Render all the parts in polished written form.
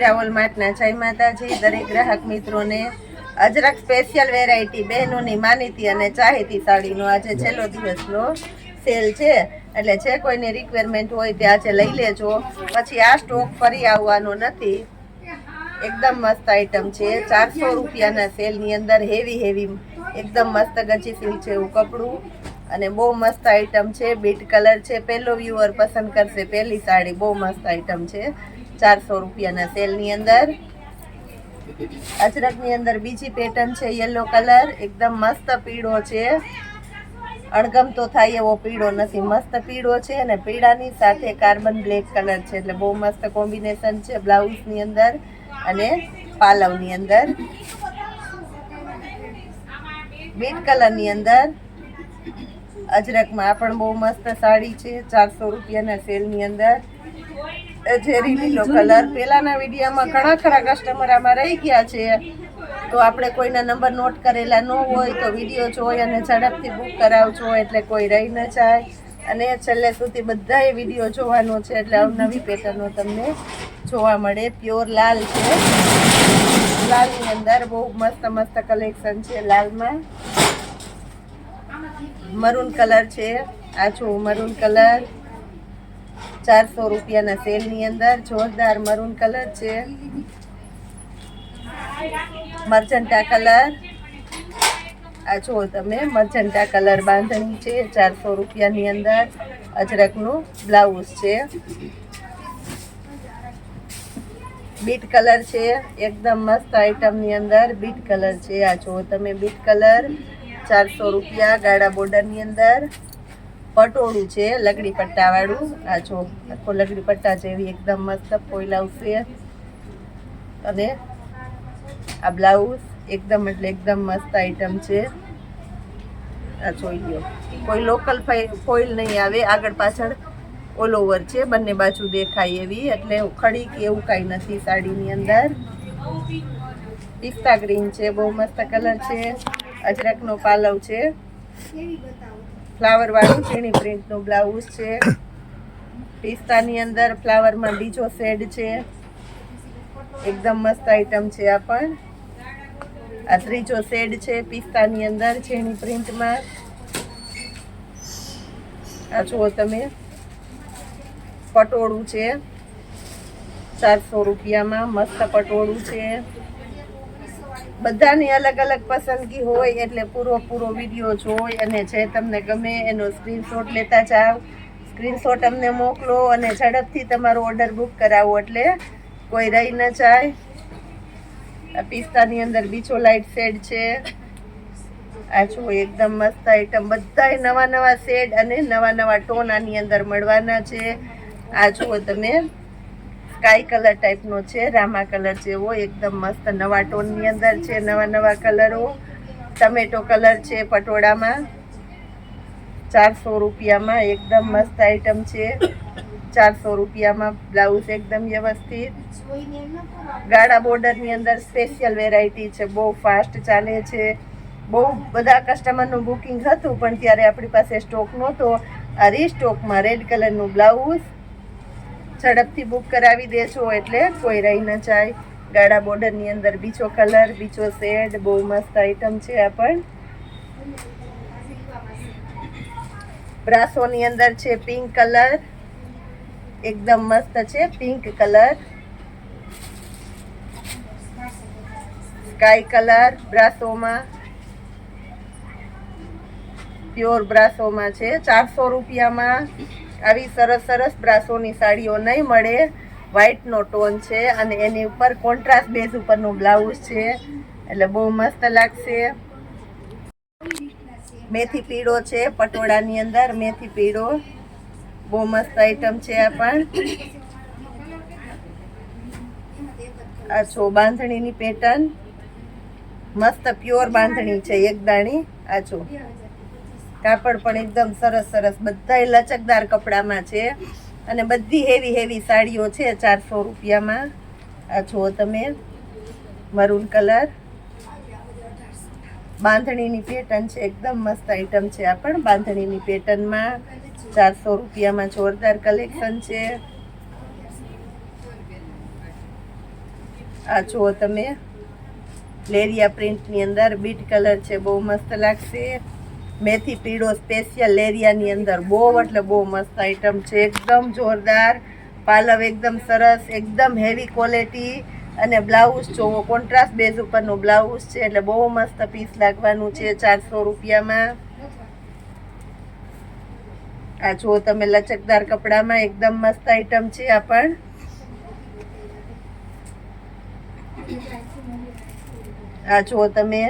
મીરા હોલમાર્ટના જય માતાજી દરેક ગ્રાહક મિત્રોને અજરક સ્પેશિયલ વેરાયટી બહેનોની માનીતી અને ચાહીતી સાડીનો આજે છેલ્લો દિવસનો સેલ છે, એટલે જે કોઈની રિક્વાયરમેન્ટ હોય તે આજે લઈ લેજો, પછી આ સ્ટોક ફરી આવવાનો નથી. એકદમ મસ્ત આઈટમ છે. 400 રૂપિયાના સેલની અંદર હેવી એકદમ મસ્ત ગજી સિલ્ક છે એવું કપડું, અને બહુ મસ્ત આઈટમ છે. બીટ કલર છે. પહેલો વ્યુઅર પસંદ કરશે પહેલી સાડી. બહુ મસ્ત આઈટમ છે 400 રૂપિયાના સેલની અંદર. અજરકની અંદર બીજી પેટર્ન છે યલો કલર, એકદમ મસ્ત પીળો છે. અણગમતો થાય એવો પીળો નથી, મસ્ત પીળો છે, અને પીળાની સાથે કાર્બન બ્લેક કલર છે, એટલે બહુ મસ્ત કોમ્બિનેશન છે બ્લાઉઝની અંદર અને પાલવની અંદર. બીટ કલરની અંદર અજરકમાં પણ બહુ મસ્ત સાડી છે 400 રૂપિયાના સેલની અંદર. ઝેરી લીલો કલર. પહેલાના વિડીયોમાં ઘણા ખરા કસ્ટમર આમાં રહી ગયા છે, તો આપણે કોઈના નંબર નોટ કરેલા ન હોય તો વિડીયો જોઈ અને ઝડપથી બુક કરાવજો, એટલે કોઈ રહી ન જાય. અને છેલ્લે સુધી બધાએ વિડીયો જોવાનો છે, એટલે નવી પેટર્નો તમને જોવા મળે. પ્યોર લાલ છે. લાલની અંદર બહુ મસ્ત કલેક્શન છે. લાલમાં મરૂન કલર છે. આ જો મરૂન કલર 400 રૂપિયાના સેલની અંદર જોરદાર મરૂન કલર છે. Magenta colour. આ જો તમે મર્જન્ટા કલર બાંધણી છે 400 રૂપિયાની અંદર. અજરકનું બ્લાઉઝ છે. બીટ કલર છે. એકદમ મસ્ત આઈટમની અંદર બીટ કલર છે. આ જો તમે બીટ કલર 400 રૂપિયા ગાળા બોર્ડરની અંદર. પટોળું છે લગડી પટ્ટાવાળું. આ જો આખો લગડી પટ્ટા જેવી એકદમ મસ્ત ફોઈલ આવશે, અને આ બ્લાઉઝ એકદમ એટલે એકદમ મસ્ત આઈટમ છે. આ જોઈ લો, કોઈ લોકલ ફોઈલ નહીં આવે, આગળ પાછળ ઓલ ઓવર છે, બંને બાજુ દેખાય એવી, એટલે ખડી કે એવું કાંઈ નથી સાડીની અંદર. પિસ્તા ગ્રીન છે, બહુ મસ્ત કલર છે. અજરકનો પાલવ છે, ફ્લાવર વાળું ઝીણી પ્રિન્ટનું બ્લાઉઝ છે. પિસ્તાની અંદર ફ્લાવરમાં બીજો શેડ છે, એકદમ મસ્ત આઈટમ છે. આ પણ આ ત્રીજો શેડ છે પિસ્તાની અંદર ઝીણી પ્રિન્ટમાં. આ જુઓ તમે પટોળું છે 400 રૂપિયામાં. મસ્ત પટોળું છે. બધાની અલગ અલગ પસંદગી હોય, એટલે પૂરો વિડીયો જોઈ અને જે તમને ગમે એનો સ્ક્રીનશોટ લેતા જાઓ. સ્ક્રીનશોટ અમને મોકલો અને ઝડપથી તમારો ઓર્ડર બુક કરાવો, એટલે કોઈ રહી ન જાય. આ પિસ્તાની અંદર બીજો લાઇટ શેડ છે. આ જો એકદમ મસ્ત આઈટમ. બધાય નવા શેડ અને નવા ટોન આની અંદર મળવાના છે. આ જુઓ તમે સ્કાય કલર ટાઈપનો છે, રામા કલર જેવો, એકદમ મસ્ત નવા ટોનની અંદર છે. નવા કલરો. ટમેટો કલર છે પટોળામાં 400 રૂપિયામાં. એકદમ મસ્ત આઈટમ છે 400 રૂપિયામાં. બ્લાઉઝ એકદમ વ્યવસ્થિત. ગાળા બોર્ડરની અંદર સ્પેશિયલ વેરાયટી છે, બહુ ફાસ્ટ ચાલે છે. બહુ બધા કસ્ટમરનું બુકિંગ હતું, પણ ત્યારે આપણી પાસે સ્ટોક નહોતો. આ રીસ્ટોકમાં રેડ કલરનું બ્લાઉઝ. ઝડપથી બુક કરાવી દેજો, એટલે કોઈ રહી ન જાય. ગાળા બોર્ડરની અંદર બીજો કલર, બીજો શેડ. બહુ મસ્ત આઈટમ છે. આ પણ બ્રાસોની અંદર છે પિંક કલર, એકદમ મસ્ત છે પિંક કલર. સ્કાય કલર બ્રાસોમાં, પ્યોર બ્રાસોમાં છે 400 રૂપિયામાં. આવી સરસ બ્રાસોની સાડીઓ નહીં મળે. વ્હાઈટનો ટોન છે, અને એની ઉપર કોન્ટ્રાસ્ટ બેઝ ઉપરનું બ્લાઉઝ છે, એટલે બહુ મસ્ત લાગશે. મેથી પીળો છે પટોળાની અંદર. મેથી પીળો બહુ મસ્ત આઈટમ છે. આ પણ આ છો બાંધણીની પેટર્ન. મસ્ત પ્યોર બાંધણી છે એકદાણી. આ છો કાપડ પણ એકદમ સરસ. બધાય લચકદાર કપડામાં છે, અને બધી હેવી સાડીઓ છે 400 રૂપિયામાં. આ જુઓ તમે મરૂન કલર. બાંધણીની પેટર્ન છે, એકદમ મસ્ત આઈટમ છે. આ પણ બાંધણીની પેટર્નમાં 400 રૂપિયામાં જોરદાર કલેક્શન છે. આ જુઓ તમે, લેરિયા પ્રિન્ટની અંદર બીટ કલર છે, બહુ મસ્ત લાગશે. મેથી પીળો સ્પેશિયલ લેરિયાની અંદર, બહુ એટલે બહુ મસ્ત આઈટમ છે, એકદમ જોરદાર. પાલવ એકદમ સરસ, એકદમ હેવી ક્વોલિટી. અને બ્લાઉઝ જોવો, કોન્ટ્રાસ્ટ બેઝ ઉપરનું બ્લાઉઝ છે, એટલે બહુ મસ્ત પીસ લાગવાનું છે 400 રૂપિયામાં. આ જુઓ તમે, લચકદાર કપડામાં એકદમ મસ્ત આઈટમ છે આ પણ. આ જુઓ તમે,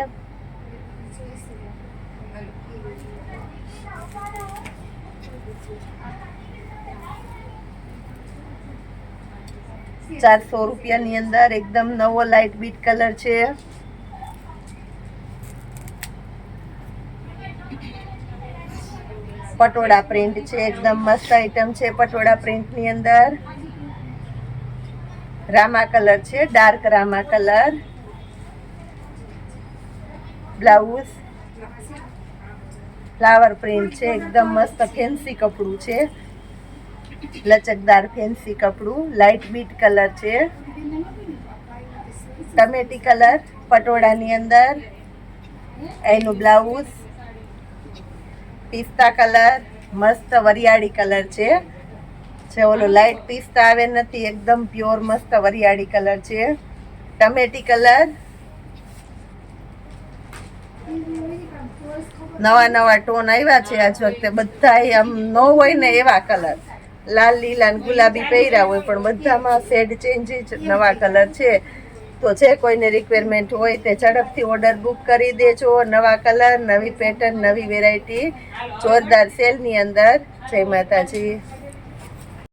₹400 અંદર એકદમ નવો લાઇટ બીટ કલર છે. પટોળા પ્રિન્ટ છે, એકદમ મસ્ત આઈટમ છે. પટોળા પ્રિન્ટની અંદર રામા કલર છે, dark Rama colour. Blouse flower print છે, એકદમ મસ્ત ફેન્સી કપડું છે, લચકદાર ફેન્સી કપડું. લાઇટ બીટ કલર છે, ટમેટી કલર પટોળાની અંદર. એનું બ્લાઉઝ પિસ્તા કલર, મસ્ત વરિયાળી કલર છે. ઓલો લાઇટ પિસ્તા આવે નથી, એકદમ પ્યોર મસ્ત વરિયાળી કલર છે. ટમેટી કલર. નવા નવા ટોન આવ્યા છે આજ વખતે, બધા આમ ન હોય ને એવા કલર. લાલ, લીલા, ગુલાબી પહેર્યા હોય, પણ બધામાં શેડ ચેન્જીસ નવા કલર છે. તો જે કોઈને રિક્વાયરમેન્ટ હોય તે ઝડપથી ઓર્ડર બુક કરી દેજો. નવા કલર, નવી પેટર્ન, નવી વેરાયટી, જોરદાર સેલની અંદર. જય માતાજી.